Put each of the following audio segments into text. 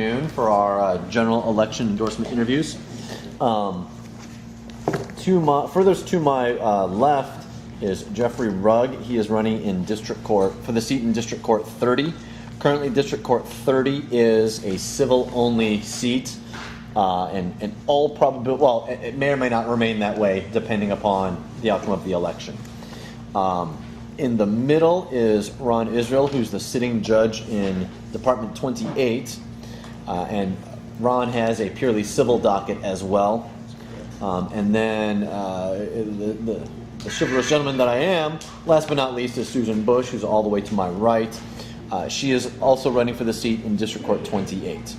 afternoon for our general election endorsement interviews. Furthest to my left is Jeffrey Rugg. He is running in District Court for the seat in District Court 30. Currently, District Court 30 is a civil-only seat, and all probability, well, it may or may not remain that way depending upon the outcome of the election. In the middle is Ron Israel, who's the sitting judge in Department 28, and Ron has a purely civil docket as well. And then the chivalrous gentleman that I am, last but not least, is Susan Bush, who's all the way to my right. She is also running for the seat in District Court 28.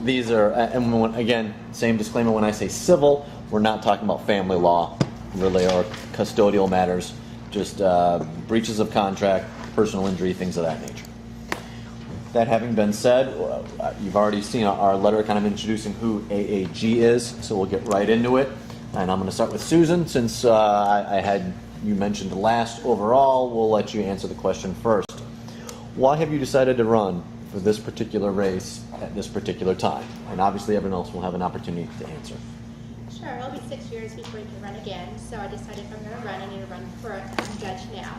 These are, and again, same disclaimer, when I say civil, we're not talking about family law, really, or custodial matters, just breaches of contract, personal injury, things of that nature. That having been said, you've already seen our letter kind of introducing who AAG is, so we'll get right into it. And I'm going to start with Susan. Since I had you mentioned last overall, we'll let you answer the question first. Why have you decided to run for this particular race at this particular time? And obviously everyone else will have an opportunity to answer. Sure, it'll be 6 years before you can run again, so I decided if I'm going to run, I need to run for a judge now.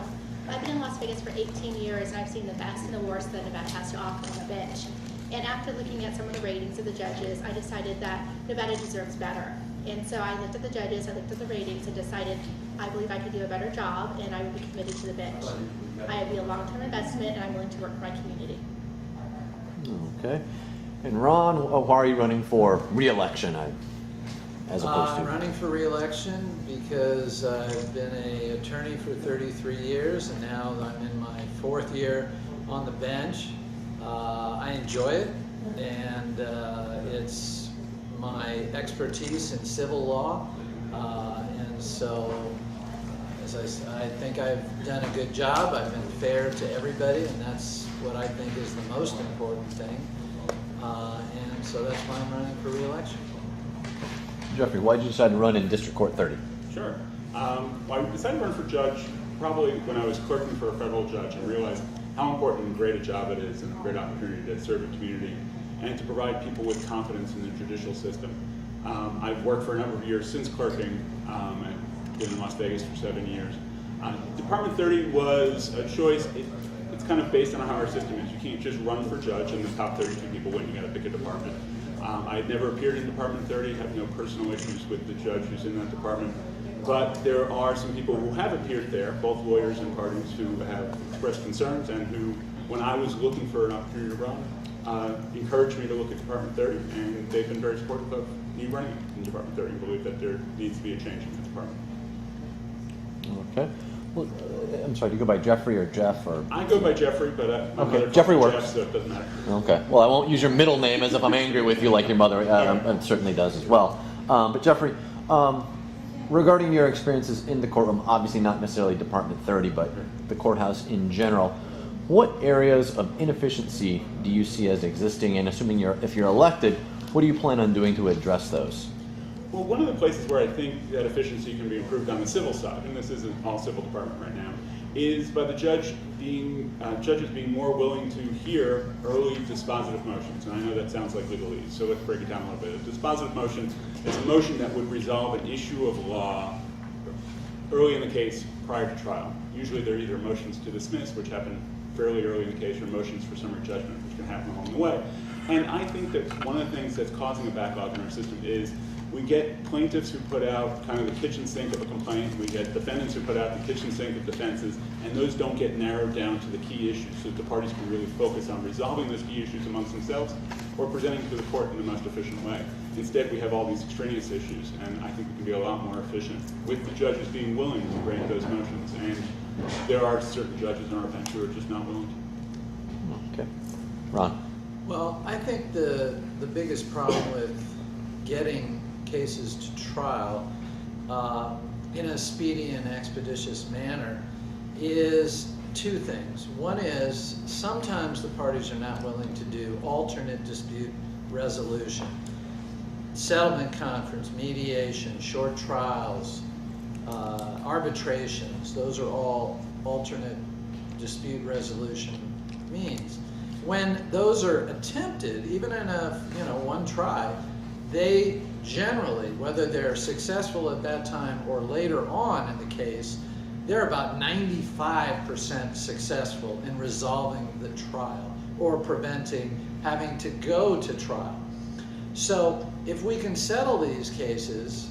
I've been in Las Vegas for 18 years, and I've seen the best and the worst that Nevada has to offer on the bench. And after looking at some of the ratings of the judges, I decided that Nevada deserves better. And so I looked at the judges, I looked at the ratings, and decided I believe I could do a better job, and I would be committed to the bench. I would be a long-term investment, and I'm willing to work for my community. Okay. And Ron, why are you running for re-election as opposed to? I'm running for re-election because I've been an attorney for 33 years, and now I'm in my 4th year on the bench. I enjoy it, and it's my expertise in civil law, and so as I think I've done a good job. I've been fair to everybody, and that's what I think is the most important thing, and so that's why I'm running for re-election. Jeffrey, why did you decide to run in District Court 30? Sure. Well, I decided to run for judge probably when I was clerking for a federal judge and realized how important and great a job it is and a great opportunity to serve the community and to provide people with confidence in the judicial system. I've worked for a number of years since clerking. I've been in Las Vegas for 7 years. Department 30 was a choice. It's kind of based on how our system is. You can't just run for judge and the top 32 people win. You got to pick a department. I had never appeared in Department 30, have no personal issues with the judge who's in that department. But there are some people who have appeared there, both lawyers and parties, who have expressed concerns and who, when I was looking for an opportunity to run, encouraged me to look at Department 30, and they've been very supportive of me running in Department 30 and believe that there needs to be a change in the department. Okay. Well, I'm sorry, do you go by Jeffrey or Jeff? Or I go by Jeffrey, but my mother Jeffrey calls me works. Jeff, so it doesn't matter. Okay. Well, I won't use your middle name as if I'm angry with you like your mother certainly does as well. But Jeffrey, regarding your experiences in the courtroom, obviously not necessarily Department 30, but the courthouse in general, what areas of inefficiency do you see as existing? And assuming if you're elected, what do you plan on doing to address those? Well, one of the places where I think that efficiency can be improved on the civil side, and this is an all-civil department right now, is by the judges being more willing to hear early dispositive motions. And I know that sounds like legalese, so let's break it down a little bit. A dispositive motion is a motion that would resolve an issue of law early in the case prior to trial. Usually they're either motions to dismiss, which happen fairly early in the case, or motions for summary judgment, which can happen along the way. And I think that one of the things that's causing a backlog in our system is we get plaintiffs who put out kind of the kitchen sink of a complaint, we get defendants who put out the kitchen sink of defenses, and those don't get narrowed down to the key issues so that the parties can really focus on resolving those key issues amongst themselves or presenting to the court in the most efficient way. Instead, we have all these extraneous issues, and I think we can be a lot more efficient with the judges being willing to grant those motions. And there are certain judges on our bench who are just not willing to. Okay. Ron? Well, I think the biggest problem with getting cases to trial in a speedy and expeditious manner is two things. One is sometimes the parties are not willing to do alternate dispute resolution, settlement conference, mediation, short trials, arbitrations. Those are all alternate dispute resolution means. When those are attempted, even in a one try, they generally, whether they're successful at that time or later on in the case, they're about 95% successful in resolving the trial or preventing having to go to trial. So if we can settle these cases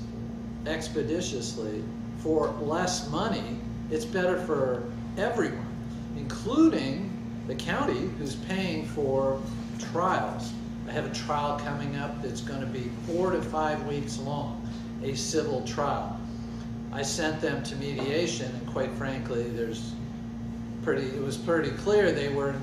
expeditiously for less money, it's better for everyone, including the county who's paying for trials. I have a trial coming up that's going to be 4 to 5 weeks long, a civil trial. I sent them to mediation, and quite frankly, it was pretty clear they were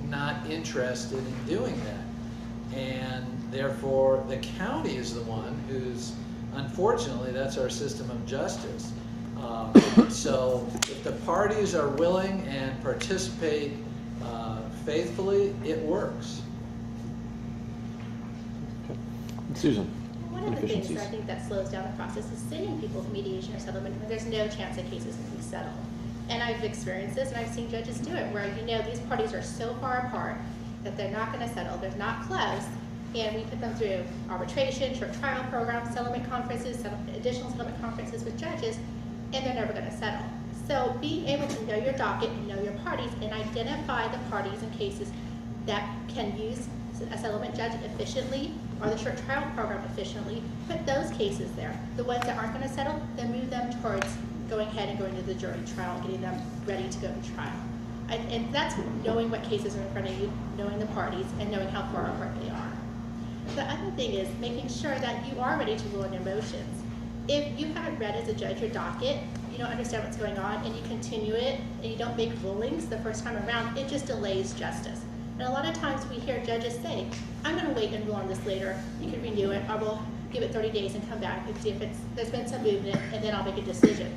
not interested in doing that. And therefore, the county is the one who's, unfortunately, that's our system of justice. So if the parties are willing and participate faithfully, it works. Susan. One of the things that I think that slows down the process is sending people to mediation or settlement when there's no chance that cases can be settled. And I've experienced this, and I've seen judges do it, where these parties are so far apart that they're not going to settle, they're not close, and we put them through arbitration, short trial programs, settlement conferences, additional settlement conferences with judges, and they're never going to settle. So being able to know your docket and know your parties and identify the parties and cases that can use a settlement judge efficiently or the short trial program efficiently, put those cases there. The ones that aren't going to settle, then move them towards going ahead and going to the jury trial and getting them ready to go to trial. And that's knowing what cases are in front of you, knowing the parties, and knowing how far apart they are. The other thing is making sure that you are ready to rule on your motions. If you haven't read as a judge your docket, you don't understand what's going on, and you continue it, and you don't make rulings the first time around, it just delays justice. And a lot of times we hear judges say, I'm going to wait and rule on this later. You can renew it, or we'll give it 30 days and come back and see if there's been some movement, and then I'll make a decision.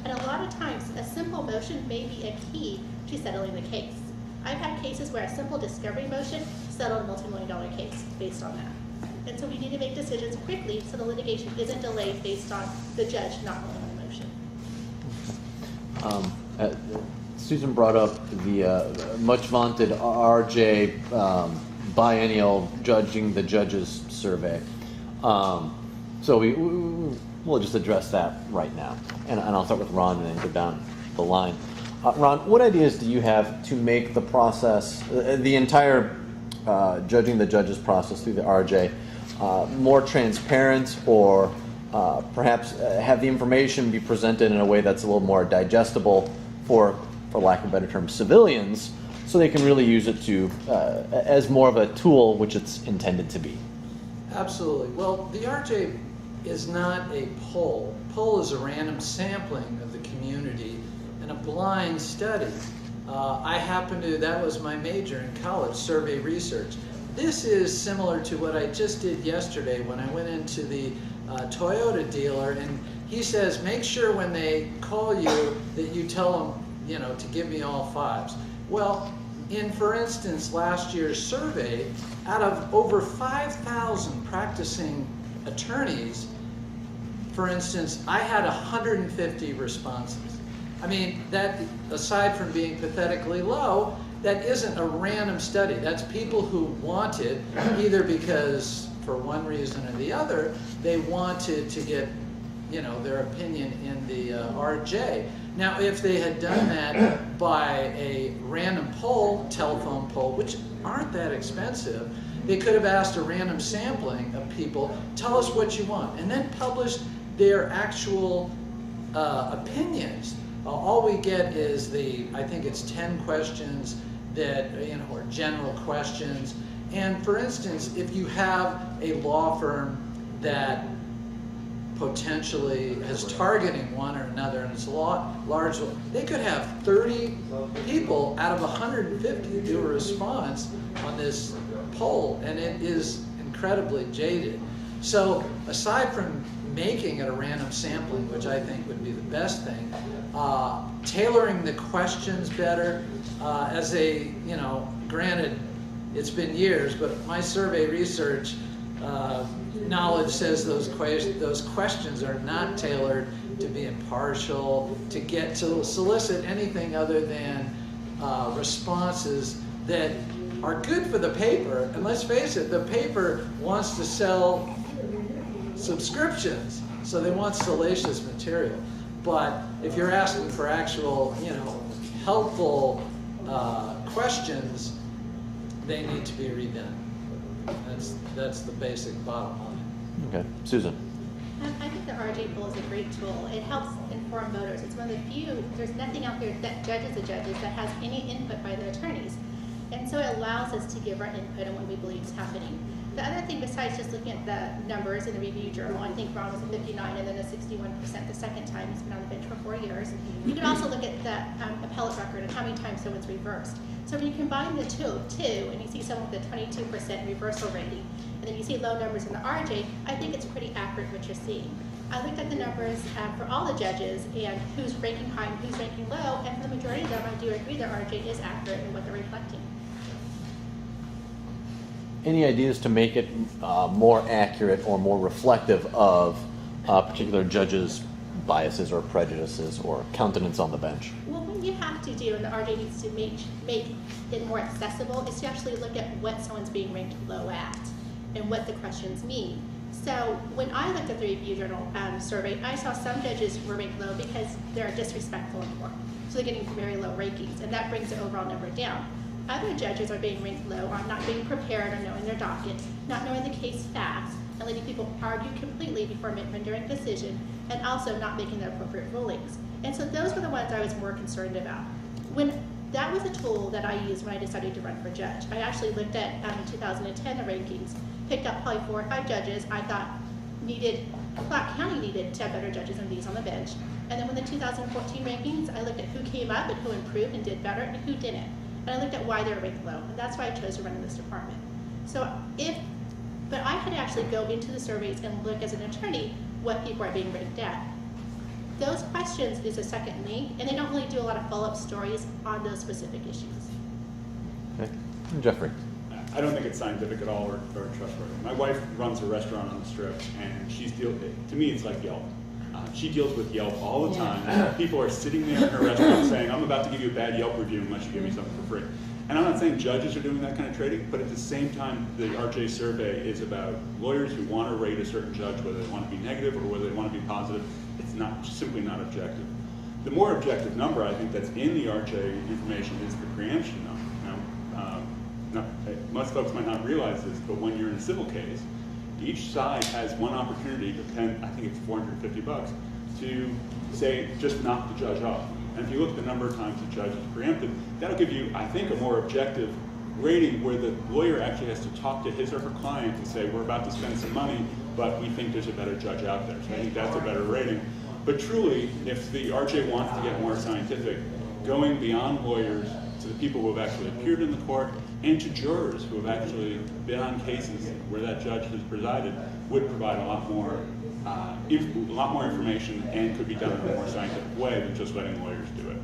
And a lot of times, a simple motion may be a key to settling the case. I've had cases where a simple discovery motion settled a multi-million-dollar case based on that. And so we need to make decisions quickly so the litigation isn't delayed based on the judge not ruling on the motion. Susan brought up the much vaunted RJ biennial judging the judges survey. So we'll just address that right now. And I'll start with Ron and then go down the line. Ron, what ideas do you have to make the process, the entire judging the judges process through the RJ, more transparent, or perhaps have the information be presented in a way that's a little more digestible for lack of a better term, civilians, so they can really use it to as more of a tool which it's intended to be? Absolutely. Well, the RJ is not a poll. Poll is a random sampling of the community and a blind study. That was my major in college, survey research. This is similar to what I just did yesterday when I went into the Toyota dealer, and he says, make sure when they call you that you tell them, to give me all fives. Well, for instance, last year's survey, out of over 5,000 practicing attorneys, for instance, I had 150 responses. I mean, that, aside from being pathetically low, that isn't a random study. That's people who wanted, either because for one reason or the other, they wanted to get, their opinion in the RJ. Now, if they had done that by a random poll, telephone poll, which aren't that expensive, they could have asked a random sampling of people, tell us what you want, and then published their actual opinions. All we get is I think it's 10 questions that, or general questions. And for instance, if you have a law firm that potentially is targeting one or another, and it's a large, they could have 30 people out of 150 do a response on this poll, and it is incredibly jaded. So aside from making it a random sampling, which I think would be the best thing, tailoring the questions better, granted, it's been years, but my survey research knowledge says those questions are not tailored to be impartial, to solicit anything other than responses that are good for the paper, and let's face it, the paper wants to sell subscriptions, so they want salacious material. But if you're asking for actual, helpful questions, they need to be redone. That's the basic bottom line. Okay, Susan. I think the RJ poll is a great tool. It helps inform voters. It's one of the few, there's nothing out there that judges the judges that has any input by the attorneys. And so it allows us to give our input on what we believe is happening. The other thing, besides just looking at the numbers in the review journal, I think Ron was a 59 and then a 61% the second time. He's been on the bench for 4 years. You can also look at the appellate record and how many times someone's reversed. So when you combine the two, and you see someone with a 22% reversal rating, and then you see low numbers in the RJ, I think it's pretty accurate what you're seeing. I looked at the numbers for all the judges and who's ranking high and who's ranking low, and for the majority of them, I do agree the RJ is accurate in what they're reflecting. Any ideas to make it more accurate or more reflective of a particular judge's biases or prejudices or countenance on the bench? Well, what you have to do, and the RJ needs to make it more accessible, is to actually look at what someone's being ranked low at and what the questions mean. So when I looked at the review journal survey, I saw some judges were ranked low because they're disrespectful in court. So they're getting very low rankings, and that brings the overall number down. Other judges are being ranked low on not being prepared or knowing their docket, not knowing the case facts, and letting people argue completely before rendering a decision, and also not making the appropriate rulings. And so those were the ones I was more concerned about. That was a tool that I used when I decided to run for judge. I actually looked at, in 2010, the rankings, picked up probably 4 or 5 judges I thought Clark County needed to have better judges than these on the bench. And then when the 2014 rankings, I looked at who came up and who improved and did better and who didn't. And I looked at why they were ranked low, and that's why I chose to run in this department. But I had to actually go into the surveys and look as an attorney what people are being ranked at. Those questions is a second link, and they don't really do a lot of follow-up stories on those specific issues. Okay, Jeffrey. I don't think it's scientific at all or trustworthy. My wife runs a restaurant on the Strip, and to me, it's like Yelp. She deals with Yelp all the time. People are sitting there in her restaurant saying, I'm about to give you a bad Yelp review unless you give me something for free. And I'm not saying judges are doing that kind of trading, but at the same time, the RJ survey is about lawyers who want to rate a certain judge, whether they want to be negative or whether they want to be positive. It's simply not objective. The more objective number, I think, that's in the RJ information is the preemption number. Now, most folks might not realize this, but when you're in a civil case, each side has one opportunity to I think it's $450, to say, just knock the judge off. And if you look at the number of times the judge is preempted, that'll give you, I think, a more objective rating where the lawyer actually has to talk to his or her client and say, we're about to spend some money, but we think there's a better judge out there. So I think that's a better rating. But truly, if the RJ wants to get more scientific, going beyond lawyers to the people who have actually appeared in the court and to jurors who have actually been on cases where that judge has presided would provide a lot more information and could be done in a more scientific way than just letting lawyers do it.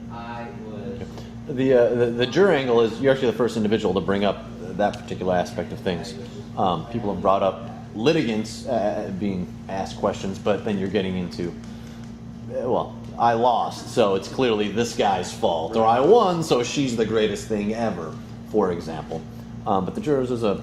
The juror angle is you're actually the first individual to bring up that particular aspect of things. People have brought up litigants being asked questions, but then you're getting into, well, I lost, so it's clearly this guy's fault, or I won, so she's the greatest thing ever, for example. But the jurors is an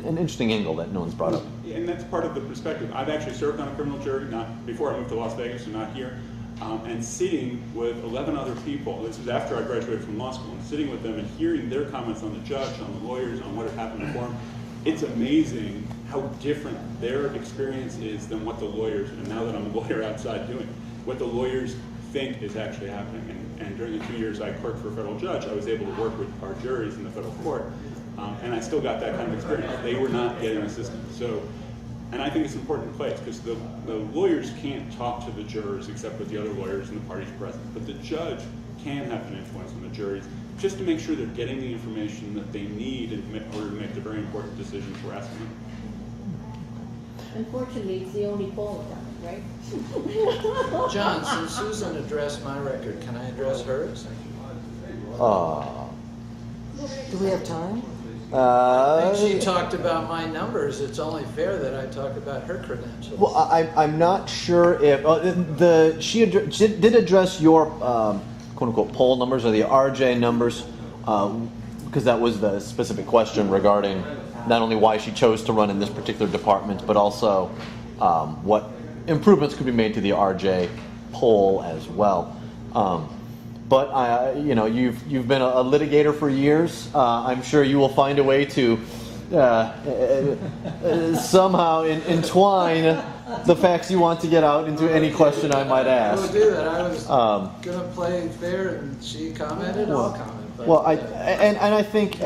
interesting angle that no one's brought up. Yeah, and that's part of the perspective. I've actually served on a criminal jury, not before I moved to Las Vegas, so not here, and sitting with 11 other people. This was after I graduated from law school, and sitting with them and hearing their comments on the judge, on the lawyers, on what had happened before them. It's amazing how different their experience is than what the lawyers, and now that I'm a lawyer outside doing, what the lawyers think is actually happening. And during the 2 years I clerked for a federal judge, I was able to work with our juries in the federal court, and I still got that kind of experience. They were not getting assistance. So, and I think it's an important place because the lawyers can't talk to the jurors except with the other lawyers and the parties present. But the judge can have an influence on the juries just to make sure they're getting the information that they need in order to make the very important decisions we're asking them. Unfortunately, it's the only poll about it, right? John, since Susan addressed my record, can I address hers? Do we have time? I think she talked about my numbers. It's only fair that I talk about her credentials. Well, I'm not sure if she did address your quote unquote poll numbers or the RJ numbers. because that was the specific question regarding not only why she chose to run in this particular department, but also what improvements could be made to the RJ poll as well. But you've been a litigator for years. I'm sure you will find a way to somehow entwine the facts you want to get out into any question I might I will ask. do that. I was going to play fair, and she commented. I'll comment. But, Well, I think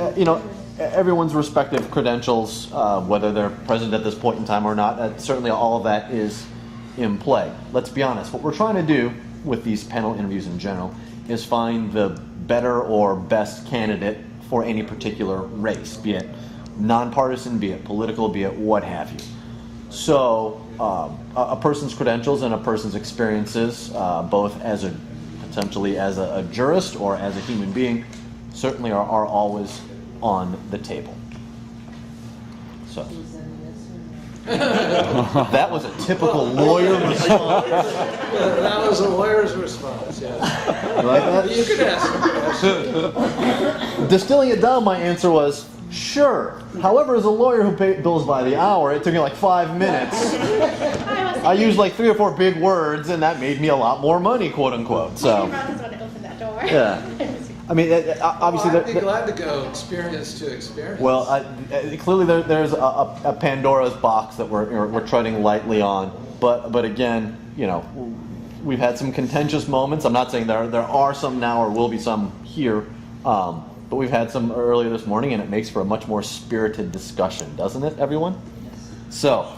everyone's respective credentials, whether they're present at this point in time or not, certainly all of that is in play. Let's be honest. What we're trying to do with these panel interviews in general is find the better or best candidate for any particular race, be it nonpartisan, be it political, be it what have you. So a person's credentials and a person's experiences, both as potentially as a jurist or as a human being, certainly are always on the table. So that was a typical lawyer response. that was a lawyer's response, yes. Like that? You could ask. Distilling it down, my answer was sure. However, as a lawyer who bills by the hour, it took me like 5 minutes. I used like 3 or 4 big words, and that made me a lot more money, quote unquote. So, yeah. I mean, obviously, I'd be glad to go experience to experience. well, clearly there's a Pandora's box that we're treading lightly on. But again, we've had some contentious moments. I'm not saying there are some now or will be some here, but we've had some earlier this morning, and it makes for a much more spirited discussion, doesn't it, everyone? So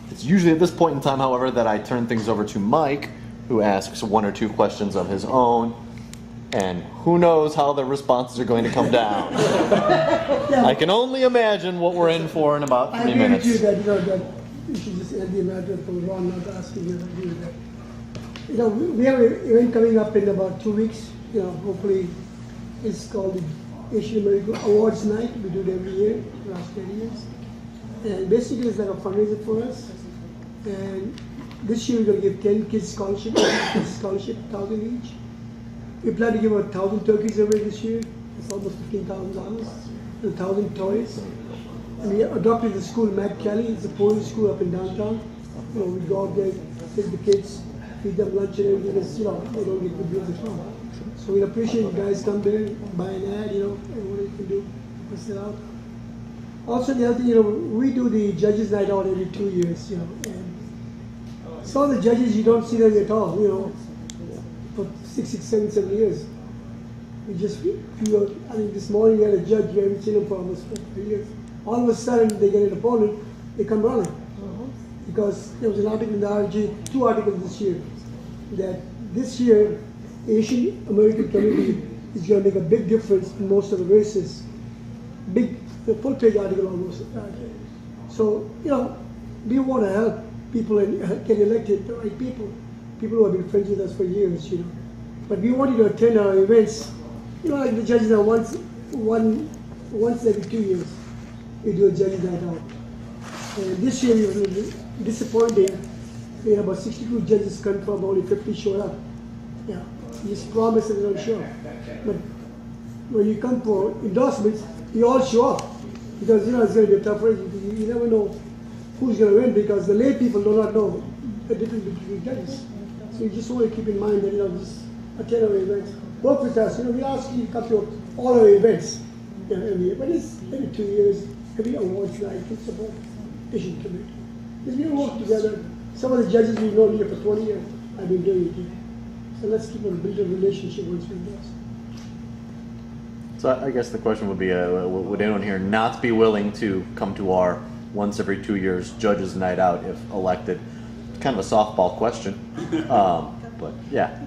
it's usually at this point in time, however, that I turn things over to Mike, who asks 1 or 2 questions of his own. And who knows how the responses are going to come down. I can only imagine what we're in for in about 3 minutes. I agree with you that you should just end the matter for Ron not asking you to do that. We have an event coming up in about 2 weeks. Hopefully it's called the Asian American Awards Night. We do it every year, the last 10 years. And basically it's like a fundraiser for us. And this year we're going to give 10 kids scholarship, 1,000 each. We plan to give 1,000 turkeys away this year. It's almost $15,000. 1,000 toys. And we adopted the school, Matt Kelly. It's a Polish school up in downtown. We go out there, take the kids, feed them lunch and everything. They don't get good deals at home. So we appreciate you guys come there, buy an ad, and what you can do, push it out. Also, the other thing, we do the judges' night out every 2 years, and some of the judges you don't see them at all, for 6, 7 years. We just feel, I think this morning we had a judge, we haven't seen him for almost 3 years. All of a sudden they get an opponent, they come running. Because there was an article in the RG, 2 articles this year, that this year Asian American community is going to make a big difference in most of the races. The full page article almost. So, we want to help people and get elected, the right people who have been friends with us for years, But we want you to attend our events, like the judges are once every 2 years, we do a judges night out. And this year it was disappointing. We had about 62 judges confirmed, only 50 showed up. Yeah, you just promise and they don't show up. But when you come for endorsements, you all show up. Because it's going to be a tough race. You never know who's going to win because the lay people do not know the difference between judges. So you just want to keep in mind that, just attend our events. Work with us. We ask you to come to all our events every year. But it's every 2 years, every awards night, it's about Asian community. Because we work together. Some of the judges we've known here for 20 years, I've been doing it here. So let's keep on building a relationship once we do. So I guess the question would be, would anyone here not be willing to come to our once every 2 years judges night out if elected? Kind of a softball question, but yeah.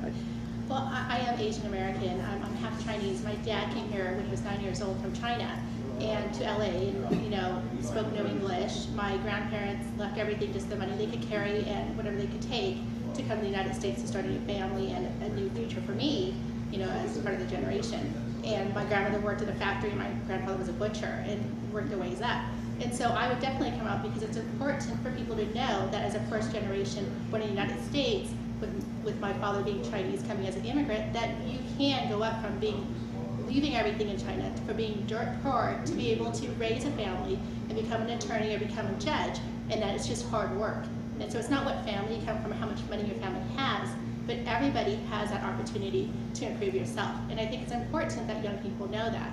Well, I am Asian American. I'm half Chinese. My dad came here when he was 9 years old from China and to LA and, spoke no English. My grandparents left everything, just the money they could carry and whatever they could take to come to the United States to start a new family and a new future for me, as part of the generation. And my grandmother worked at a factory, my grandfather was a butcher and worked their ways up. And so I would definitely come out because it's important for people to know that as a first generation born in the United States, with my father being Chinese coming as an immigrant, that you can go up from being leaving everything in China, for being dirt poor, to be able to raise a family and become an attorney or become a judge, and that it's just hard work. And so it's not what family you come from or how much money your family has, but everybody has that opportunity to improve yourself. And I think it's important that young people know that.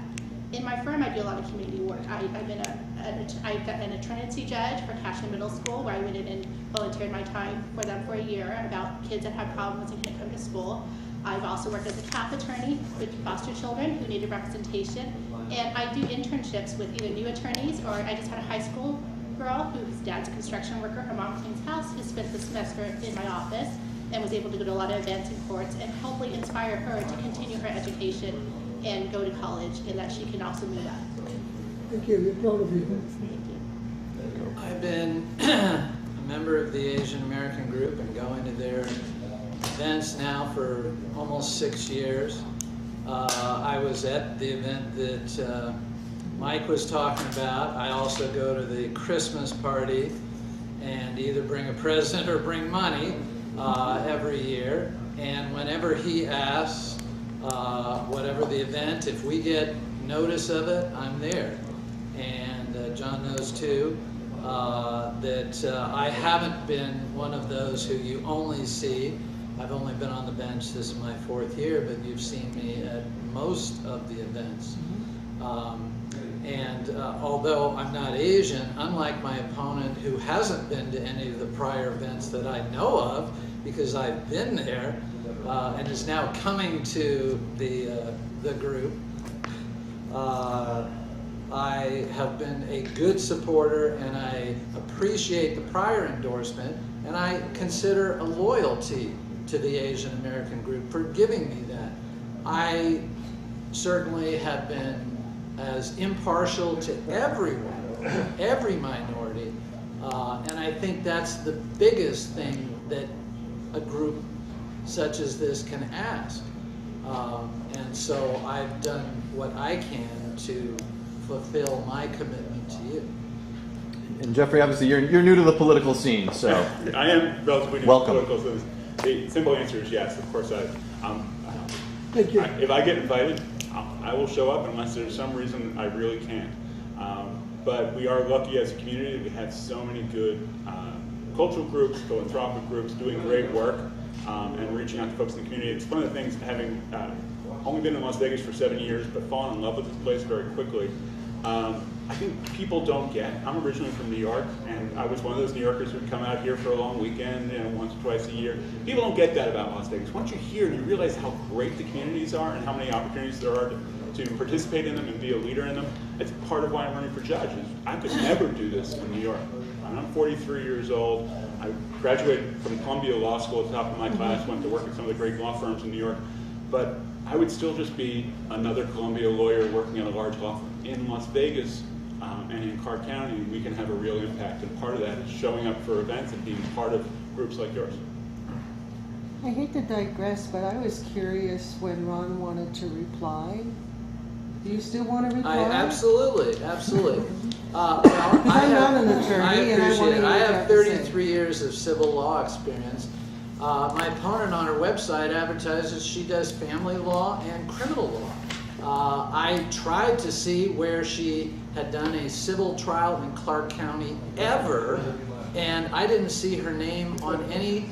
In my firm, I do a lot of community work. I've been an attorney judge for Cashman Middle School, where I went in and volunteered my time for them for a year about kids that had problems and couldn't come to school. I've also worked as a CAP attorney with foster children who needed representation. And I do internships with either new attorneys, or I just had a high school girl whose dad's a construction worker. Her mom cleans house, who spent the semester in my office and was able to go to a lot of events and courts and hopefully inspire her to continue her education and go to college, and that she can also move up. Thank you. We're proud of you. Thank you. I've been a member of the Asian American group and going to their events now for almost 6 years. I was at the event that Mike was talking about. I also go to the Christmas party and either bring a present or bring money every year. And whenever he asks, whatever the event, if we get notice of it, I'm there. And John knows too that I haven't been one of those who you only see. I've only been on the bench, this is my 4th year, but you've seen me at most of the events. Although I'm not Asian, unlike my opponent who hasn't been to any of the prior events that I know of, because I've been there, and is now coming to the group, I have been a good supporter, and I appreciate the prior endorsement, and I consider a loyalty to the Asian American group for giving me that. I certainly have been as impartial to everyone, every minority, and I think that's the biggest thing that a group such as this can ask. And so I've done what I can to fulfill my commitment to you. And Jeffrey, obviously you're new to the political scene, so I am relatively new welcome. to political, so the simple answer is yes. Of course, Thank you. if I get invited, I will show up unless there's some reason I really can't. But we are lucky as a community that we have so many good cultural groups, philanthropic groups doing great work and reaching out to folks in the community. It's one of the things, having only been in Las Vegas for 7 years, but fallen in love with this place very quickly. I think people don't get. I'm originally from New York, and I was one of those New Yorkers who would come out here for a long weekend, once or twice a year. People don't get that about Las Vegas. Once you're here and you realize how great the communities are and how many opportunities there are to participate in them and be a leader in them, it's part of why I'm running for judge. I could never do this in New York. I'm 43 years old. I graduated from Columbia Law School at the top of my class, went to work at some of the great law firms in New York, but I would still just be another Columbia lawyer working at a large law firm. In Las Vegas and in Clark County, we can have a real impact, and part of that is showing up for events and being part of groups like yours. I hate to digress, but I was curious when Ron wanted to reply. Do you still want to reply? Absolutely. Well, I'm not an attorney, I and I appreciate want it. to I hear have what you have to say. 33 years of civil law experience. My opponent on her website advertises she does family law and criminal law. I tried to see where she had done a civil trial in Clark County ever, and I didn't see her name on any.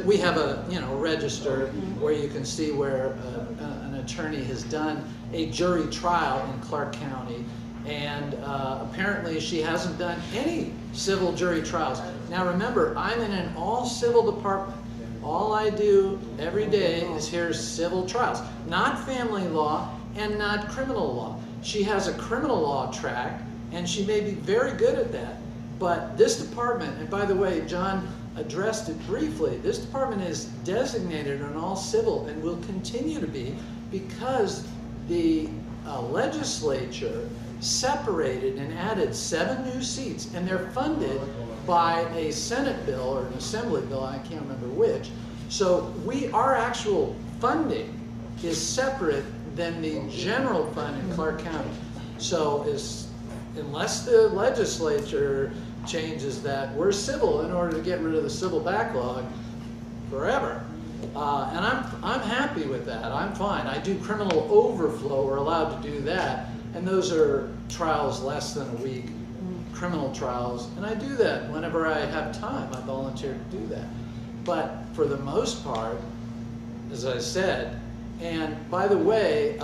We have a register where you can see where an attorney has done a jury trial in Clark County, and apparently she hasn't done any civil jury trials. Now remember, I'm in an all-civil department. All I do every day is hear civil trials, not family law and not criminal law. She has a criminal law track, and she may be very good at that, but this department, and by the way, John addressed it briefly, this department is designated an all-civil and will continue to be because the legislature separated and added 7 new seats, and they're funded by a Senate bill or an Assembly bill, I can't remember which. So our actual funding is separate than the general fund in Clark County. So unless the legislature changes that, we're civil in order to get rid of the civil backlog forever. And I'm happy with that. I'm fine. I do criminal overflow. We're allowed to do that. And those are trials less than a week, criminal trials. And I do that whenever I have time. I volunteer to do that. But for the most part, as I said, and by the way,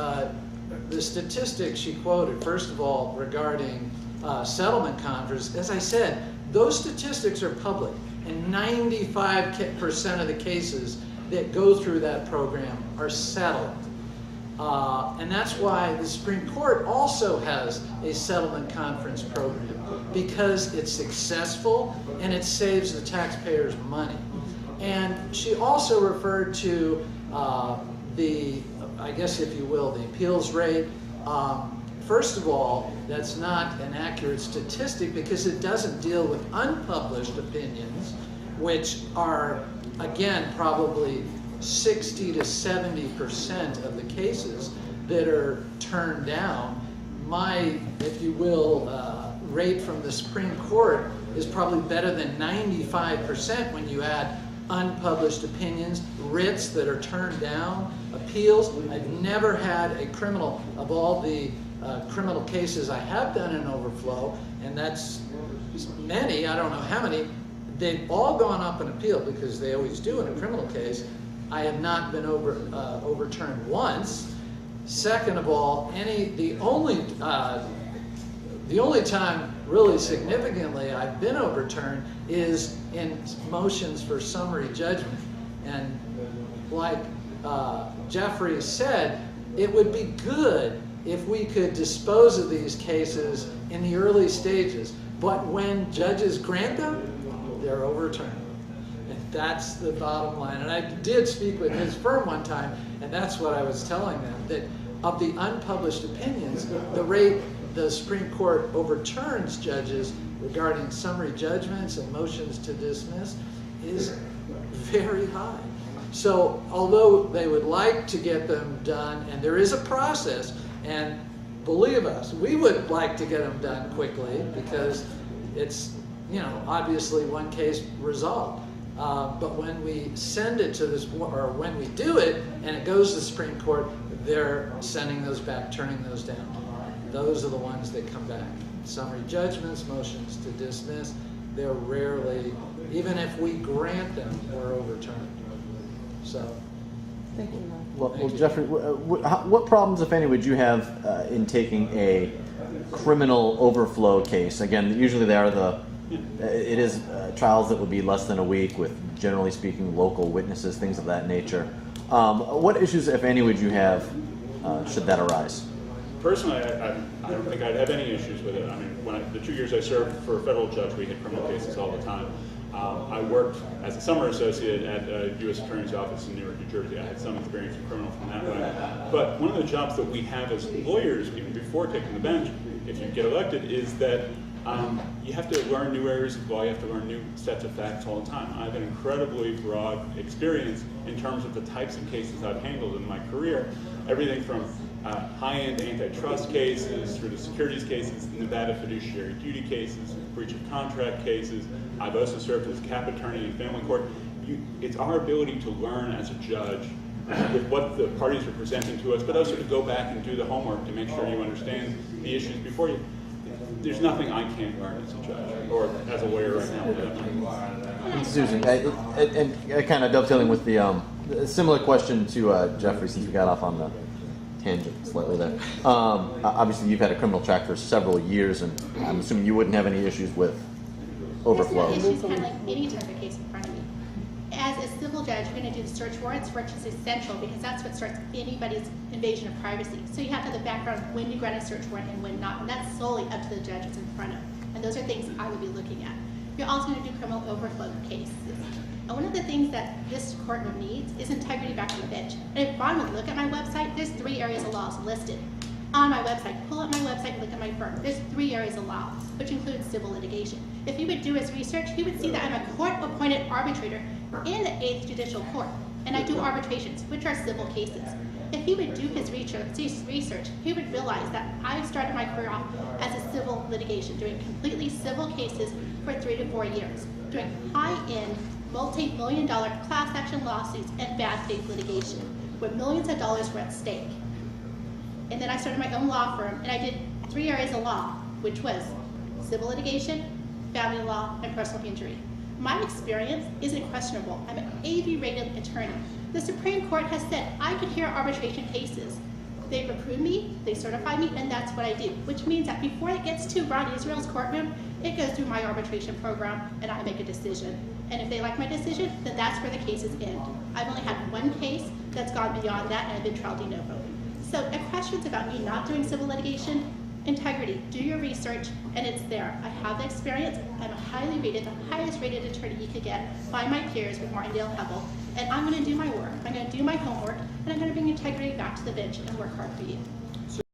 the statistics she quoted, first of all, regarding settlement conferences, as I said, those statistics are public. And 95% of the cases that go through that program are settled. And that's why the Supreme Court also has a settlement conference program, because it's successful and it saves the taxpayers money. And she also referred to I guess if you will, the appeals rate. First of all, that's not an accurate statistic because it doesn't deal with unpublished opinions, which are, again, probably 60 to 70% of the cases that are turned down. My, if you will, rate from the Supreme Court is probably better than 95% when you add unpublished opinions, writs that are turned down, appeals. I've never had a criminal, of all the criminal cases I have done in overflow, and that's many, I don't know how many, they've all gone up in appeal because they always do in a criminal case. I have not been overturned once. Second of all, the only time really significantly I've been overturned is in motions for summary judgment. And like Jeffrey said, it would be good if we could dispose of these cases in the early stages. But when judges grant them, they're overturned. And that's the bottom line. And I did speak with his firm one time, and that's what I was telling them, that of the unpublished opinions, the rate the Supreme Court overturns judges regarding summary judgments and motions to dismiss is very high. So although they would like to get them done, and there is a process, and believe us, we would like to get them done quickly because it's, obviously one case resolved. But when we send it to this, or when we do it and it goes to the Supreme Court, they're sending those back, turning those down. Those are the ones that come back. Summary judgments, motions to dismiss, they're rarely, even if we grant them, we're overturned. So, Thank you, Ron. Well, Thank you. Jeffrey, what problems, if any, would you have in taking a criminal overflow case? Again, usually it is trials that would be less than a week with, generally speaking, local witnesses, things of that nature. What issues, if any, would you have should that arise? Personally, I don't think I'd have any issues with it. I mean, the 2 years I served for a federal judge, we had criminal cases all the time. I worked as a summer associate at a U.S. Attorney's office in Newark, New Jersey. I had some experience in criminal from that way. But one of the jobs that we have as lawyers, even before taking the bench, if you get elected, is that you have to learn new areas of law. You have to learn new sets of facts all the time. I have an incredibly broad experience in terms of the types of cases I've handled in my career. Everything from high-end antitrust cases through to securities cases, Nevada fiduciary duty cases, breach of contract cases. I've also served as cap attorney in family court. It's our ability to learn as a judge with what the parties are presenting to us, but also to go back and do the homework to make sure you understand the issues before you. There's nothing I can't learn as a judge or as a lawyer right now. Susan, and kind of dovetailing with the similar question to Jeffrey, since we got off on the tangent slightly there. Obviously, you've had a criminal track for several years, and I'm assuming you wouldn't have any issues with overflow. There's no issues handling any type of case in front of me. As a civil judge, you're going to do the search warrants, which is essential because that's what starts anybody's invasion of privacy. So you have to have the background of when you grant a search warrant and when not, and that's solely up to the judge it's in front of. And those are things I would be looking at. You're also going to do criminal overflow cases. And one of the things that this courtroom needs is integrity back to the bench. And if Ron would look at my website, there's 3 areas of laws listed on my website. Pull up my website and look at my firm. There's 3 areas of law, which includes civil litigation. If he would do his research, he would see that I'm a court-appointed arbitrator in the 8th Judicial Court, and I do arbitrations, which are civil cases. If he would do his research, he would realize that I started my career off as a civil litigation, doing completely civil cases for 3 to 4 years, doing high-end multi-million-dollar class action lawsuits and bad faith litigation, where millions of dollars were at stake. And then I started my own law firm, and I did 3 areas of law, which was civil litigation, family law, and personal injury. My experience isn't questionable. I'm an AV-rated attorney. The Supreme Court has said I can hear arbitration cases. They approve me, they certify me, and that's what I do, which means that before it gets to Ron Israel's courtroom, it goes through my arbitration program, and I make a decision. And if they like my decision, then that's where the cases end. I've only had one case that's gone beyond that, and I've been trial de novo. So questions about me not doing civil litigation, integrity, do your research, and it's there. I have the experience. I'm a highly rated, the highest rated attorney you could get by my peers with Martindale Hebbel, and I'm going to do my work. I'm going to do my homework, and I'm going to bring integrity back to the bench and work hard for you.